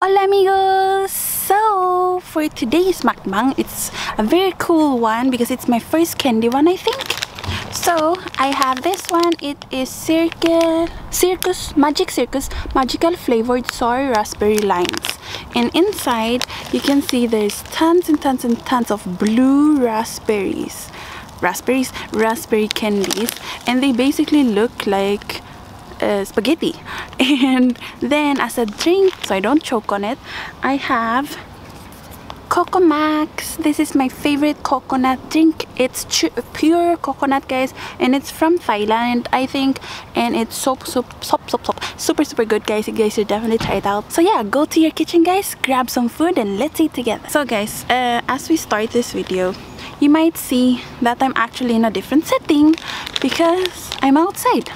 Hola amigos! So for today's mukbang, it's a very cool one because it's my first candy one, I think. So I have this one. It is Magic Circus magical flavored sour raspberry limes, and inside you can see there's tons and tons and tons of blue raspberry candies, and they basically look like spaghetti. And then as a drink, so I don't choke on it, I have Coco Max. This is my favorite coconut drink. It's pure coconut, guys, and it's from Thailand, I think, and it's super good, guys. You guys should definitely try it out. So yeah, go to your kitchen, guys, grab some food and let's eat together. So guys, as we start this video, you might see that I'm actually in a different setting because I'm outside.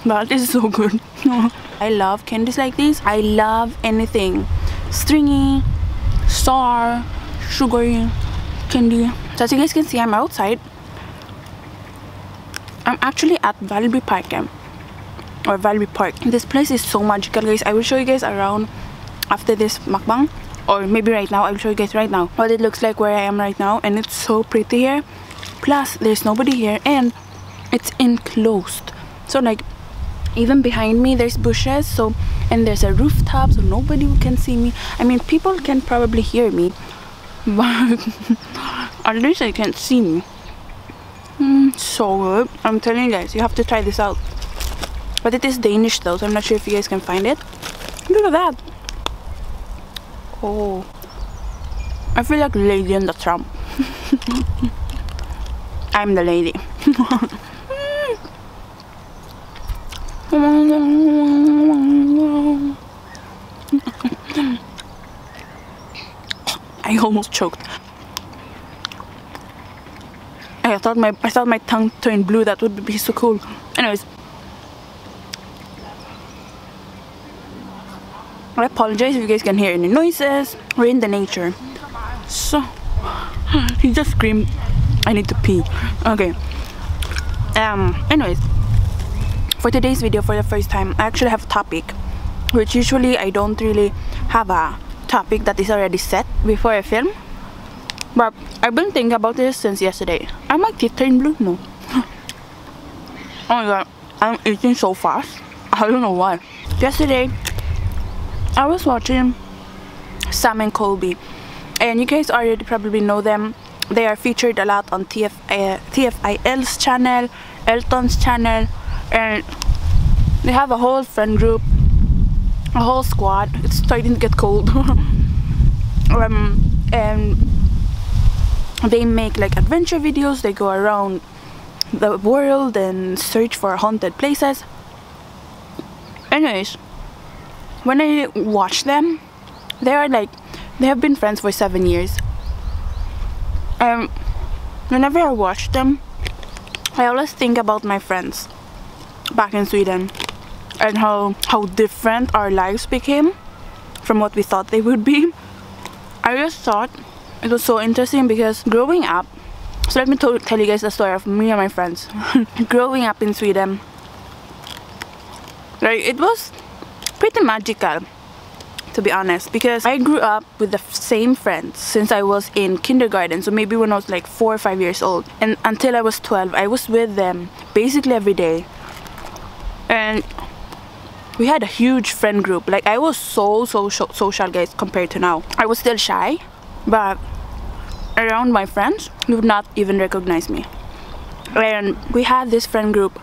That is so good. I love candies like this. I love anything stringy, sour, sugary candy. So as you guys can see, I'm outside. I'm actually at Valley Park. This place is so magical, guys. I will show you guys around after this mukbang, or maybe right now. I will show you guys right now what it looks like where I am right now, and it's so pretty here. Plus there's nobody here and it's enclosed, so like even behind me there's bushes, so, and there's a rooftop, so nobody can see me. I mean, people can probably hear me, but at least they can't see me. So good. I'm telling you guys, you have to try this out. But it is Danish though, so I'm not sure if you guys can find it. Look at that. Oh, I feel like Lady in the Tramp. I'm the lady. I almost choked. I thought my tongue turned blue. That would be so cool. Anyways, I apologize if you guys can hear any noises. We're in the nature. So he just screamed, I need to pee. Okay. Anyways, for today's video, for the first time, I actually have a topic, which usually I don't really have a topic that is already set before I film. But I've been thinking about this since yesterday. Are my teeth turned blue? No. Oh my god, I'm eating so fast. I don't know why. Yesterday, I was watching Sam and Colby, and you guys already probably know them. They are featured a lot on TFIL's channel, Elton's channel, and they have a whole friend group, a whole squad. It's starting to get cold. And they make like adventure videos. They go around the world and search for haunted places. Anyways, when I watch them, they have been friends for 7 years. Whenever I watch them, I always think about my friends back in Sweden and how different our lives became from what we thought they would be. I just thought it was so interesting because growing up, so let me tell you guys the story of me and my friends. Growing up in Sweden, like, it was pretty magical, to be honest, because I grew up with the same friends since I was in kindergarten, so maybe when I was like 4 or 5 years old, and until I was 12 I was with them basically every day. And we had a huge friend group. Like, I was so social, guys, compared to now. I was still shy, but around my friends, you would not even recognize me. And we had this friend group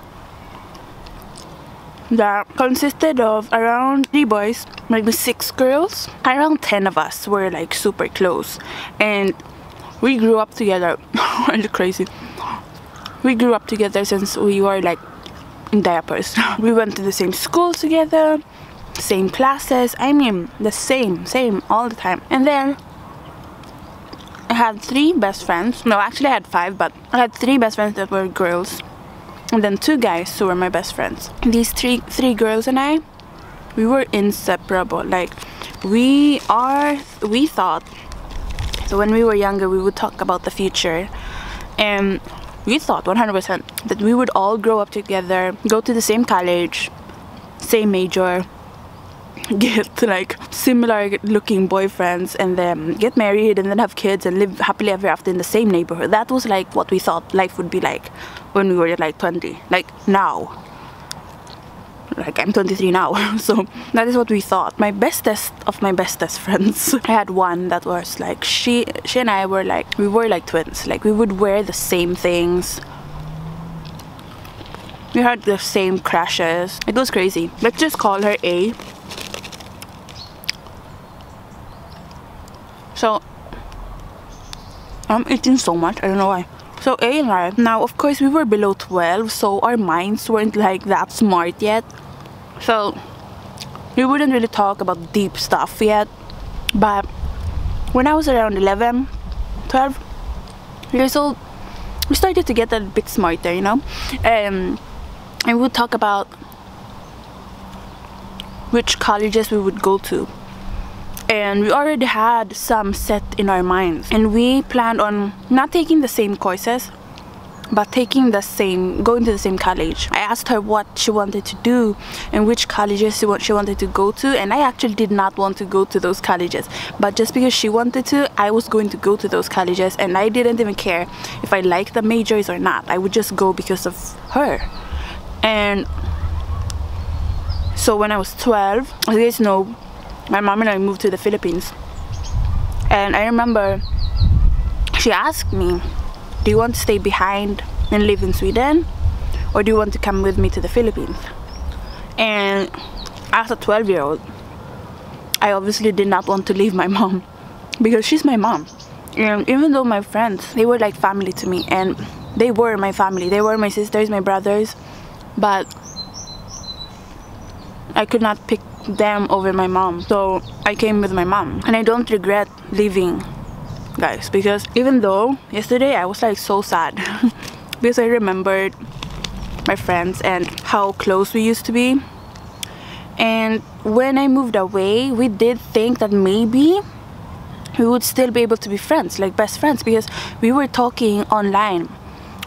that consisted of around 3 boys, maybe 6 girls. Around 10 of us were like super close, and we grew up together. It's crazy. We grew up together since we were like in diapers. We went to the same school together, same classes. I mean, the same all the time. And then I had 3 best friends. No, actually I had 5, but I had 3 best friends that were girls, and then 2 guys who were my best friends. These three girls and I, we were inseparable. Like, we thought, so when we were younger, we would talk about the future, and we thought 100% that we would all grow up together, go to the same college, same major, get like similar looking boyfriends, and then get married and then have kids and live happily ever after in the same neighborhood. That was like what we thought life would be like when we were like 20, like now. Like I'm 23 now. So that is what we thought. My bestest of my bestest friends, I had one that was like she and I were like, we were like twins. Like we would wear the same things, we had the same crashes. It was crazy. Let's just call her A. So I'm eating so much, I don't know why. So A and I, now of course we were below 12, so our minds weren't like that smart yet. So we wouldn't really talk about deep stuff yet. But when I was around 11, 12 years old, we started to get a bit smarter, you know? And we would talk about which colleges we would go to. And we already had some set in our minds, and we planned on not taking the same courses but going to the same college. I asked her what she wanted to do and which colleges she wanted to go to, and I actually did not want to go to those colleges, but just because she wanted to, I was going to go to those colleges, and I didn't even care if I liked the majors or not. I would just go because of her. And so when I was 12, as you guys know, my mom and I moved to the Philippines, and I remember she asked me, do you want to stay behind and live in Sweden, or do you want to come with me to the Philippines? And as a 12-year-old, I obviously did not want to leave my mom because she's my mom. And even though my friends, they were like family to me, and they were my family, they were my sisters, my brothers, but I could not pick them over my mom, so I came with my mom. And I don't regret leaving, guys, because even though yesterday I was like so sad because I remembered my friends and how close we used to be. And when I moved away, we did think that maybe we would still be able to be friends, like best friends, because we were talking online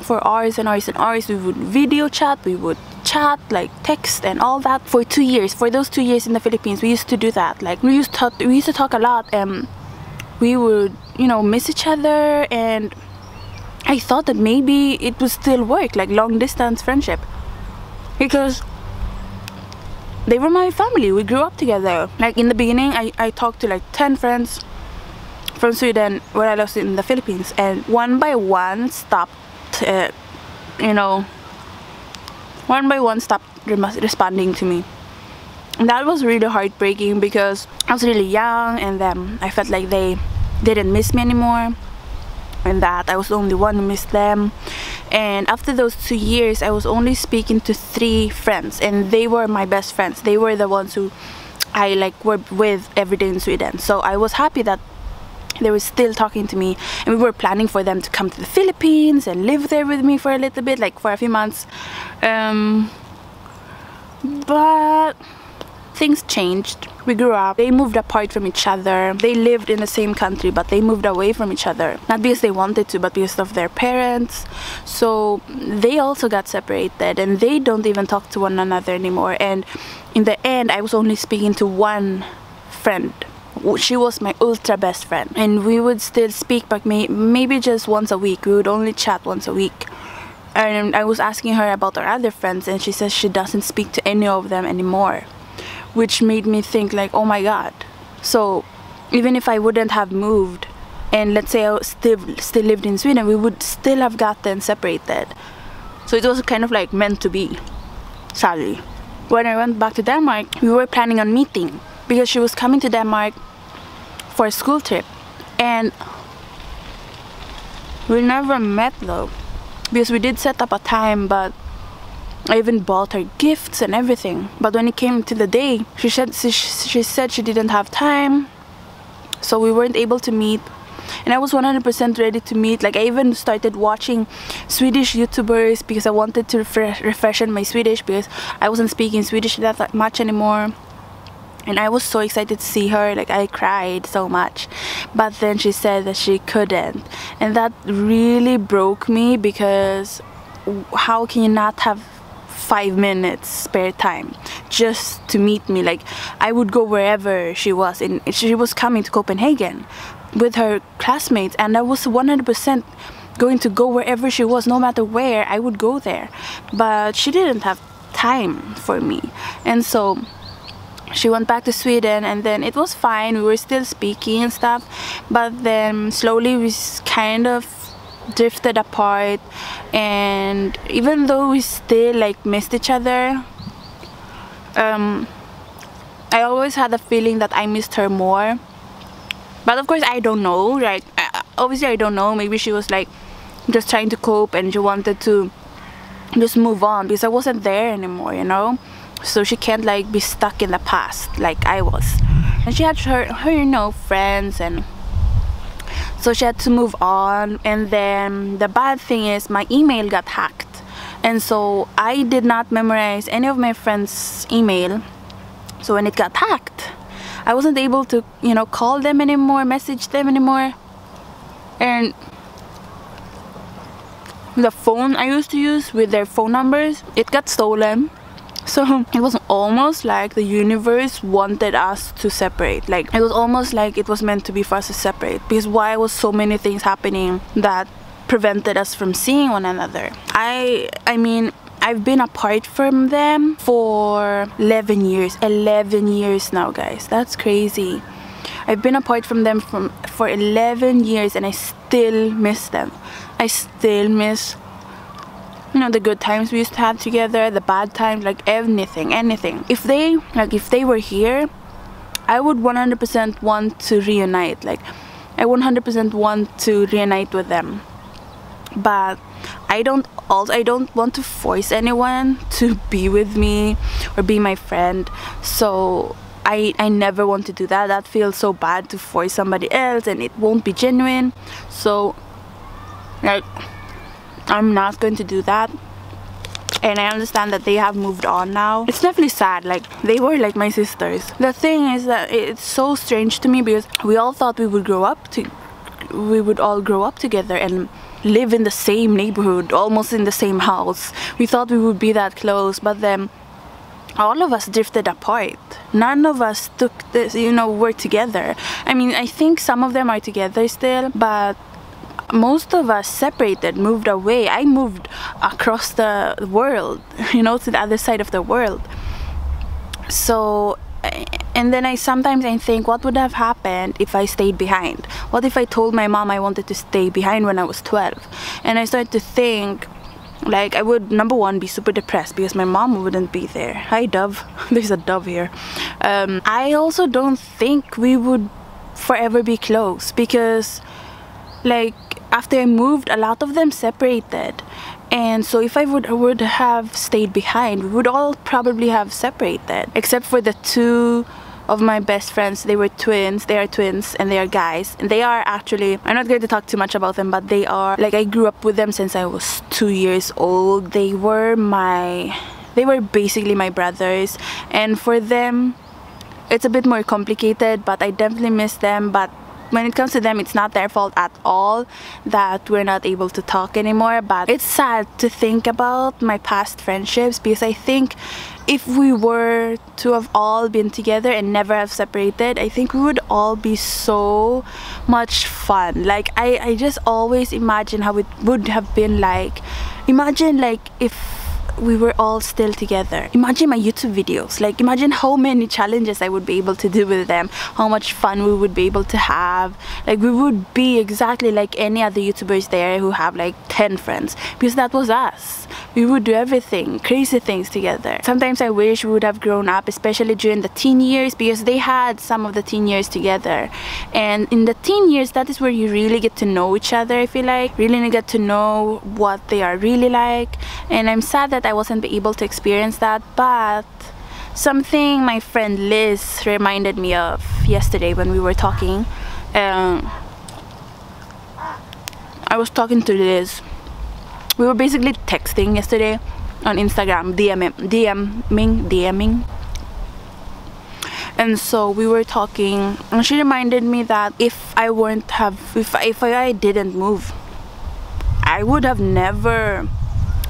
for hours and hours and hours. We would video chat, we would chat, like text and all that for 2 years. For those 2 years in the Philippines, we used to do that. Like we used to talk a lot, and we would, you know, miss each other. And I thought that maybe it would still work, like long distance friendship, because they were my family. We grew up together. Like in the beginning, I talked to like 10 friends from Sweden when I was in the Philippines, and one by one stopped responding to me. And that was really heartbreaking because I was really young, and then I felt like they didn't miss me anymore, and that I was the only one who missed them. And after those 2 years, I was only speaking to 3 friends, and they were my best friends. They were the ones who I like were with every day in Sweden. So I was happy that they were still talking to me, and we were planning for them to come to the Philippines and live there with me for a little bit, like for a few months. But things changed. We grew up. They moved apart from each other. They lived in the same country, but they moved away from each other. Not because they wanted to, but because of their parents. So they also got separated, and they don't even talk to one another anymore. And in the end, I was only speaking to one friend. She was my ultra best friend, and we would still speak, but maybe just once a week. We would only chat once a week. And I was asking her about our other friends, and she says she doesn't speak to any of them anymore, which made me think like, oh my god. So even if I wouldn't have moved, and let's say I still lived in Sweden, we would still have gotten separated. So it was kind of like meant to be, sadly. When I went back to Denmark, we were planning on meeting because she was coming to Denmark for a school trip, and we never met though, because we did set up a time, but I even bought her gifts and everything. But when it came to the day, she said she didn't have time, so we weren't able to meet. And I was 100% ready to meet. Like I even started watching Swedish YouTubers because I wanted to refreshen my Swedish, because I wasn't speaking Swedish that much anymore. And I was so excited to see her, like I cried so much. But then she said that she couldn't. And that really broke me, because how can you not have 5 minutes spare time just to meet me. Like, I would go wherever she was, and she was coming to Copenhagen with her classmates, and I was 100% going to go wherever she was. No matter where, I would go there. But she didn't have time for me, and so she went back to Sweden, and then it was fine. We were still speaking and stuff, but then slowly we kind of drifted apart. And even though we still like missed each other, I always had a feeling that I missed her more. But of course I don't know, right? Obviously I don't know. Maybe she was like just trying to cope and she wanted to just move on, because I wasn't there anymore, you know. So she can't like be stuck in the past like I was. And she had her you know, friends, and so she had to move on. And then the bad thing is my email got hacked, and so I did not memorize any of my friends' email. So when it got hacked, I wasn't able to, you know, call them anymore, message them anymore. And the phone I used to use with their phone numbers, it got stolen. So it was almost like the universe wanted us to separate. Like, it was almost like it was meant to be for us to separate, because why was so many things happening that prevented us from seeing one another? I mean, I've been apart from them for 11 years. 11 years now, guys. That's crazy. I've been apart from them for 11 years, and I still miss them. I still miss, you know, the good times we used to have together, the bad times, like anything. If they were here, I would 100% want to reunite. Like, I 100% want to reunite with them. But I don't want to force anyone to be with me or be my friend. So I never want to do that. That feels so bad, to force somebody else, and it won't be genuine. So like, I'm not going to do that. And I understand that they have moved on now. It's definitely sad. Like, they were like my sisters. The thing is that it's so strange to me, because we all thought we would all grow up together and live in the same neighborhood, almost in the same house. We thought we would be that close, but then all of us drifted apart. None of us took this, you know, were together. I mean, I think some of them are together still, but most of us separated, moved away. I moved across the world, you know, to the other side of the world. So, and then sometimes I think, what would have happened if I stayed behind? What if I told my mom I wanted to stay behind when I was 12? And I started to think, like, I would, number one, be super depressed because my mom wouldn't be there. Hi, Dove. There's a dove here. I also don't think we would forever be close, because, like, after I moved, a lot of them separated. And so if I would have stayed behind, we would all probably have separated. Except for the two of my best friends. They were twins. They are twins, and they are guys. And they are actually, I'm not going to talk too much about them, but they are, like, I grew up with them since I was 2 years old. They were basically my brothers. And for them, it's a bit more complicated, but I definitely miss them. But when it comes to them, it's not their fault at all that we're not able to talk anymore. But it's sad to think about my past friendships, because I think if we were to have all been together and never have separated, I think we would all be so much fun. Like, I just always imagine how it would have been like. Imagine, like, if we were all still together. Imagine my YouTube videos. Like, imagine how many challenges I would be able to do with them, how much fun we would be able to have. Like, we would be exactly like any other YouTubers there who have like 10 friends, because that was us. We would do everything, crazy things together. Sometimes I wish we would have grown up, especially during the teen years, because they had some of the teen years together. And in the teen years, that is where you really get to know each other, I feel like. Really get to know what they are really like. And I'm sad that I wasn't able to experience that. But something my friend Liz reminded me of yesterday when we were talking. I was talking to Liz. We were basically texting yesterday on Instagram, DMing. And so we were talking, and she reminded me that if I didn't move, I would have never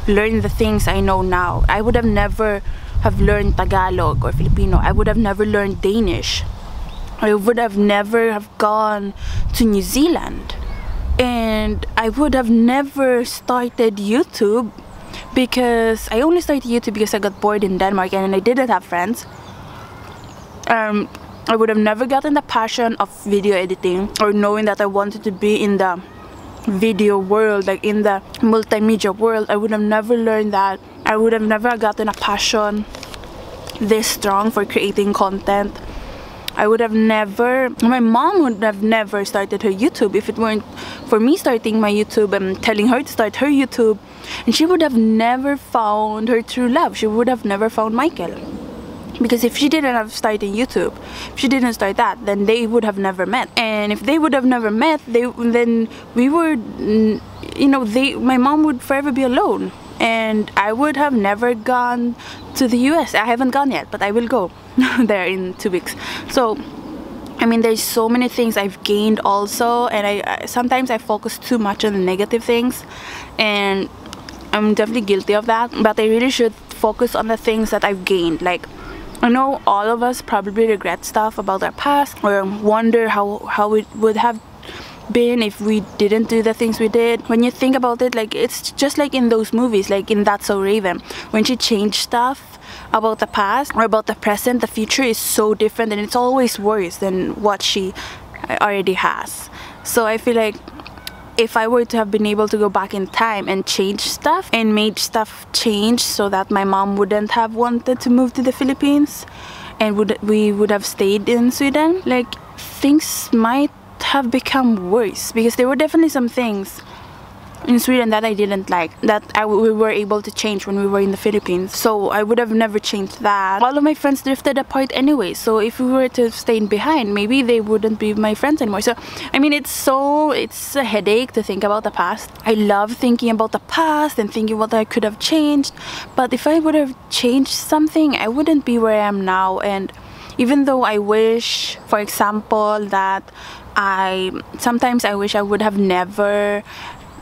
learn the things I know now. I would have never have learned Tagalog or Filipino. I would have never learned Danish. I would have never have gone to New Zealand. And I would have never started YouTube, because I only started YouTube because I got bored in Denmark and I didn't have friends. I would have never gotten the passion of video editing, or knowing that I wanted to be in the video world, like in the multimedia world. I would have never learned that. I would have never gotten a passion this strong for creating content. I would have never, my mom would have never started her YouTube if it weren't for me starting my YouTube and telling her to start her YouTube. And she would have never found her true love. She would have never found Michael. Because if she didn't have started YouTube, if she didn't start that, then they would have never met. And if they would have never met, then we would, you know, my mom would forever be alone. And I would have never gone to the US. I haven't gone yet, but I will go there in 2 weeks. So, I mean, there's so many things I've gained also, and I sometimes I focus too much on the negative things, and I'm definitely guilty of that. But I really should focus on the things that I've gained. Like, I know all of us probably regret stuff about our past, or wonder how it would have been if we didn't do the things we did. When you think about it, like, it's just like in those movies, like in That's So Raven, when she changed stuff about the past or about the present, the future is so different, and it's always worse than what she already has. So I feel like if I were to have been able to go back in time and change stuff and made stuff change so that my mom wouldn't have wanted to move to the Philippines and we would have stayed in Sweden, like, things might have become worse, because there were definitely some things in Sweden that I didn't like, that we were able to change when we were in the Philippines. So I would have never changed that. All of my friends drifted apart anyway, so if we were to have stayed behind, maybe they wouldn't be my friends anymore. So I mean, it's a headache to think about the past. I love thinking about the past and thinking what I could have changed, but if I would have changed something, I wouldn't be where I am now. And even though I wish, for example, that sometimes I wish I would have never,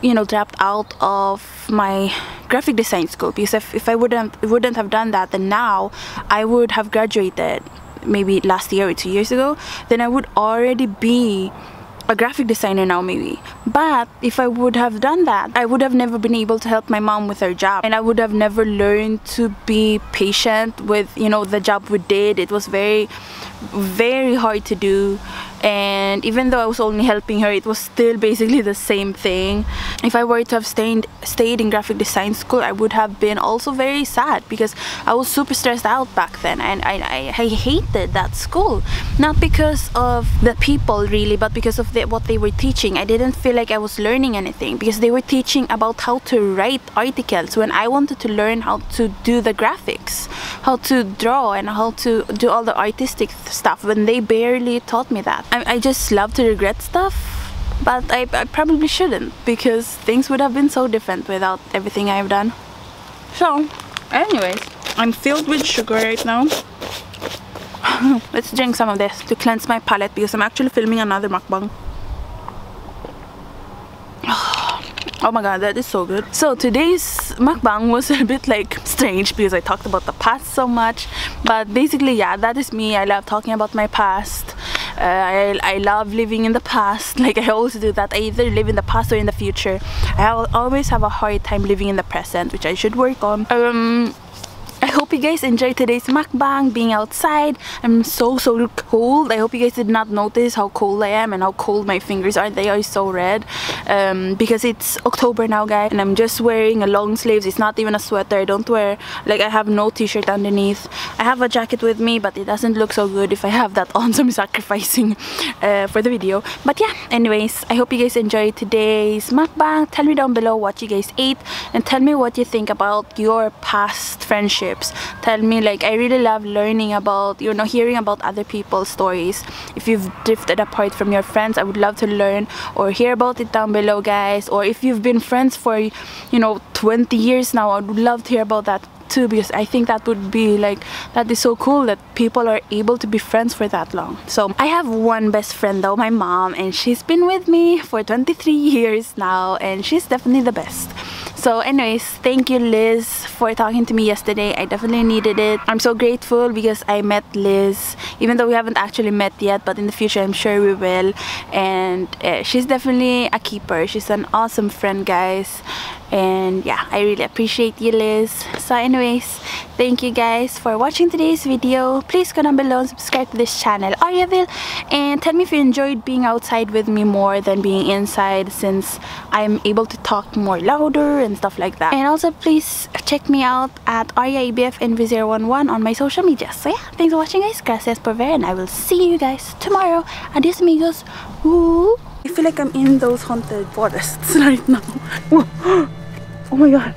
you know, dropped out of my graphic design school, because if I wouldn't have done that, then now I would have graduated maybe last year or 2 years ago, then I would already be a graphic designer now, maybe. But if I would have done that, I would have never been able to help my mom with her job, and I would have never learned to be patient with, you know, the job we did. It was very, very hard to do, and even though I was only helping her, it was still basically the same thing. If I were to have stayed in graphic design school, I would have been also very sad, because I was super stressed out back then, and I hated that school. Not because of the people really, but because of what they were teaching. I didn't feel like I was learning anything, because they were teaching about how to write articles when I wanted to learn how to do the graphics, how to draw, and how to do all the artistic stuff, when they barely taught me that. I just love to regret stuff, but I probably shouldn't, because things would have been so different without everything I've done. So anyways, I'm filled with sugar right now. Let's drink some of this to cleanse my palate, because I'm actually filming another mukbang. Oh my god, that is so good. So today's mukbang was a bit like strange, because I talked about the past so much, but basically, yeah, that is me. I love talking about my past. I love living in the past. Like, I always do that. I either live in the past or in the future. I always have a hard time living in the present, which I should work on. I hope you guys enjoyed today's mukbang, being outside. I'm so cold. I hope you guys did not notice how cold I am and how cold my fingers are. They are so red, because it's October now, guys, and I'm just wearing a long sleeves. It's not even a sweater. I don't wear, like, I have no t-shirt underneath. I have a jacket with me, but it doesn't look so good if I have that on, so I'm sacrificing for the video. But yeah, anyways, I hope you guys enjoyed today's mukbang. Tell me down below what you guys ate, and tell me what you think about your past friendships. Tell me, like, I really love learning about, you know, hearing about other people's stories. If you've drifted apart from your friends, I would love to learn or hear about it down below, guys. Or if you've been friends for, you know, 20 years now, I would love to hear about that too, because I think that would be like, that is so cool that people are able to be friends for that long. So I have one best friend though, my mom, and she's been with me for 23 years now, and she's definitely the best. So anyways, thank you Liz for talking to me yesterday. I definitely needed it. I'm so grateful because I met Liz, even though we haven't actually met yet, but in the future I'm sure we will. And she's definitely a keeper. She's an awesome friend, guys. And yeah, I really appreciate you, Liz. So anyways, thank you guys for watching today's video. Please go down below and subscribe to this channel, AriaVille, and tell me if you enjoyed being outside with me more than being inside, since I'm able to talk more louder and stuff like that. And also please check me out at AriaABF and V011 on my social media. So yeah, thanks for watching, guys. Gracias por ver, and I will see you guys tomorrow. Adios amigos. Woo. I feel like I'm in those haunted forests right now. Oh my god.